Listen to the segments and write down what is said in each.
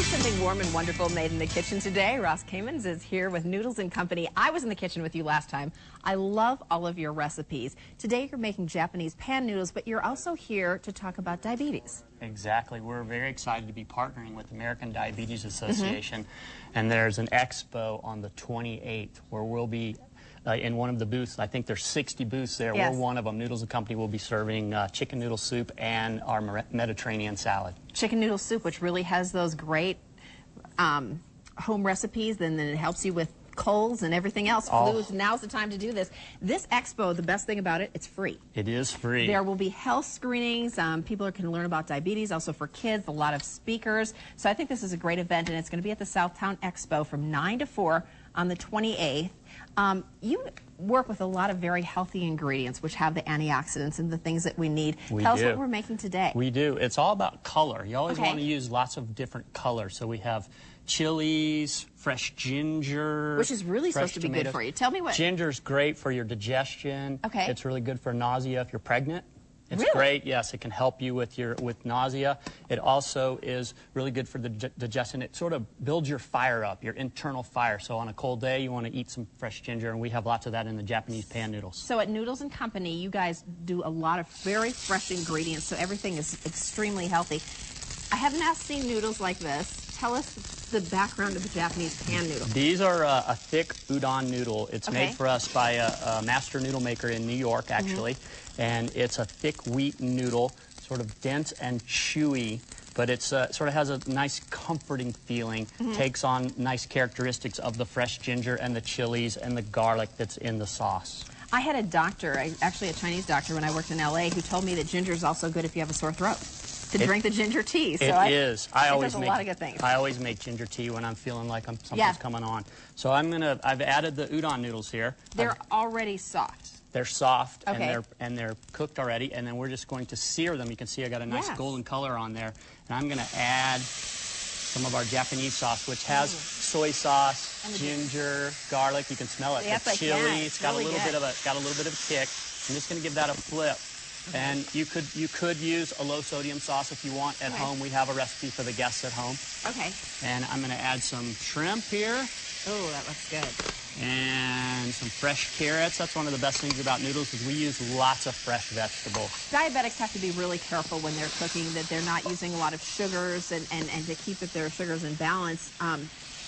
Something warm and wonderful made in the kitchen today. Ross Kamens is here with Noodles and Company. I was in the kitchen with you last time. I love all of your recipes. Today you're making Japanese pan noodles, but you're also here to talk about diabetes. Exactly. We're very excited to be partnering with the American Diabetes Association. And there's an expo on the 28th where we'll be in one of the booths. I think there's 60 booths there. Yes. We're one of them. Noodles and Company will be serving chicken noodle soup and our Mediterranean salad. Chicken noodle soup, which really has those great home recipes, and then it helps you with colds and everything else. Flus. Now's the time to do this. This expo, the best thing about it, it's free. It is free. There will be health screenings. People can learn about diabetes, also for kids, a lot of speakers. So I think this is a great event, and it's going to be at the Southtown Expo from 9 to 4 on the 28th. You work with a lot of very healthy ingredients, which have the antioxidants and the things that we need. Tell us what we're making today. We do. It's all about color. You always want to use lots of different colors. So we have chilies, fresh ginger, which is really supposed to be tomatoes. good for you. Tell me what. Ginger's great for your digestion. Okay. It's really good for nausea if you're pregnant. It's really great. Yes, it can help you with nausea. It also is really good for the digestion. It sort of builds your fire up, your internal fire. So on a cold day, you want to eat some fresh ginger, and we have lots of that in the Japanese pan noodles. So at Noodles and Company, you guys do a lot of very fresh ingredients, so everything is extremely healthy. I have not seen noodles like this. Tell us the background of the Japanese pan noodle. These are a thick udon noodle. It's made for us by a master noodle maker in New York, actually. And it's a thick wheat noodle, sort of dense and chewy, but it's sort of has a nice comforting feeling. Takes on nice characteristics of the fresh ginger and the chilies and the garlic that's in the sauce. I had a doctor, actually a Chinese doctor when I worked in LA, who told me that ginger is also good if you have a sore throat. To drink the ginger tea. So it is. I always make a lot of good things. I always make ginger tea when I'm feeling like something's coming on. So I've added the udon noodles here. They're already soft. They're soft and they're cooked already, and then we're just going to sear them. You can see I got a nice golden color on there, and I'm going to add some of our Japanese sauce, which has soy sauce, ginger, garlic. You can smell it. Yes, the chili. It's got a little bit of a kick. I'm just going to give that a flip. And you could use a low sodium sauce if you want at home. We have a recipe for the guests at home. Okay. And I'm going to add some shrimp here. Oh, that looks good. And some fresh carrots. That's one of the best things about noodles is we use lots of fresh vegetables. Diabetics have to be really careful when they're cooking that they're not using a lot of sugars and to keep their sugars in balance.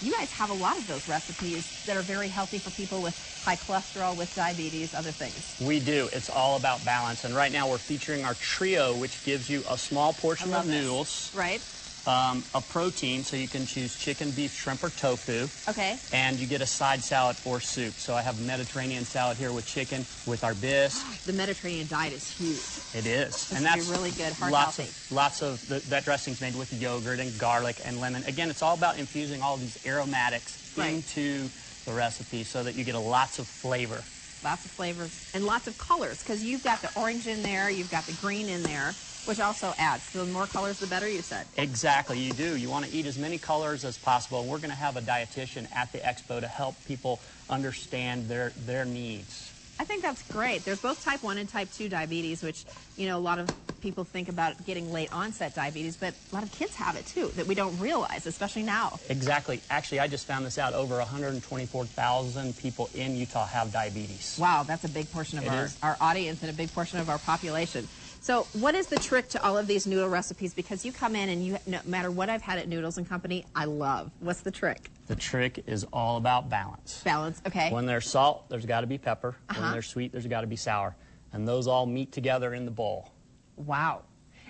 You guys have a lot of those recipes that are very healthy for people with high cholesterol, with diabetes, other things. We do. It's all about balance. And right now we're featuring our trio, which gives you a small portion of noodles. Right. A protein, so you can choose chicken, beef, shrimp, or tofu. Okay. And you get a side salad or soup. So I have Mediterranean salad here with chicken, with our bisque. The Mediterranean diet is huge. It is. And that's really good, heart-healthy. Lots of that dressing's made with yogurt and garlic and lemon. Again, it's all about infusing all these aromatics into the recipe so that you get lots of flavor. Lots of flavors and lots of colors, because you've got the orange in there, you've got the green in there, which also adds. So the more colors, the better, you said. Exactly, you do. You want to eat as many colors as possible. We're going to have a dietitian at the expo to help people understand their needs. I think that's great. There's both type 1 and type 2 diabetes, which, you know, a lot of people think about getting late onset diabetes, but a lot of kids have it too, that we don't realize, especially now. Exactly. Actually, I just found this out. Over 124,000 people in Utah have diabetes. Wow, that's a big portion of our audience and a big portion of our population. So what is the trick to all of these noodle recipes? Because you come in and no matter what I've had at Noodles and Company, I love. What's the trick? The trick is all about balance. Balance, okay. When there's salt, there's got to be pepper. When there's sweet, there's got to be sour. And those all meet together in the bowl. Wow.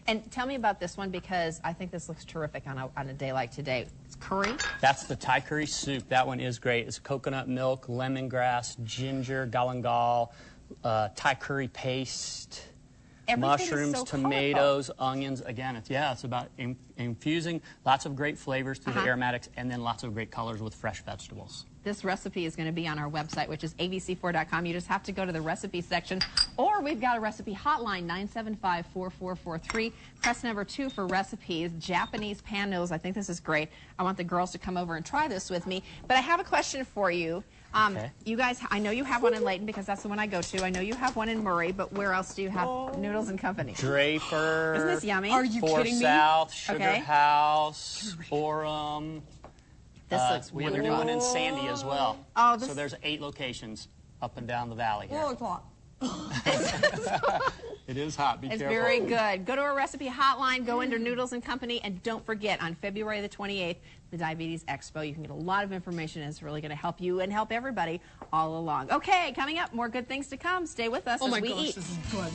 And tell me about this one, because I think this looks terrific on a day like today. It's curry. That's the Thai curry soup. That one is great. It's coconut milk, lemongrass, ginger, galangal, Thai curry paste. Mushrooms, tomatoes, onions. Again, it's about infusing lots of great flavors through the aromatics, and then lots of great colors with fresh vegetables. This recipe is going to be on our website, which is abc4.com. You just have to go to the recipe section, or we've got a recipe hotline, 975-4443. Press number 2 for recipes. Japanese pan noodles. I think this is great. I want the girls to come over and try this with me. But I have a question for you. Okay. You guys, I know you have one in Layton because that's the one I go to. I know you have one in Murray, but where else do you have Noodles and Company? Draper. Isn't this yummy? Are you Four kidding me? South, Sugar Okay. House, Orem. This looks We have a new wonderful. one in Sandy as well. Oh, So there's 8 locations up and down the valley here. Oh, it's hot. It is hot. Be It's careful. very good. Go to our recipe hotline, go into Noodles and Company, and don't forget, on February the 28th, the Diabetes Expo. You can get a lot of information, and it's really going to help you and help everybody all along. Okay, coming up, more good things to come. Stay with us Oh as my we gosh, eat. this is good.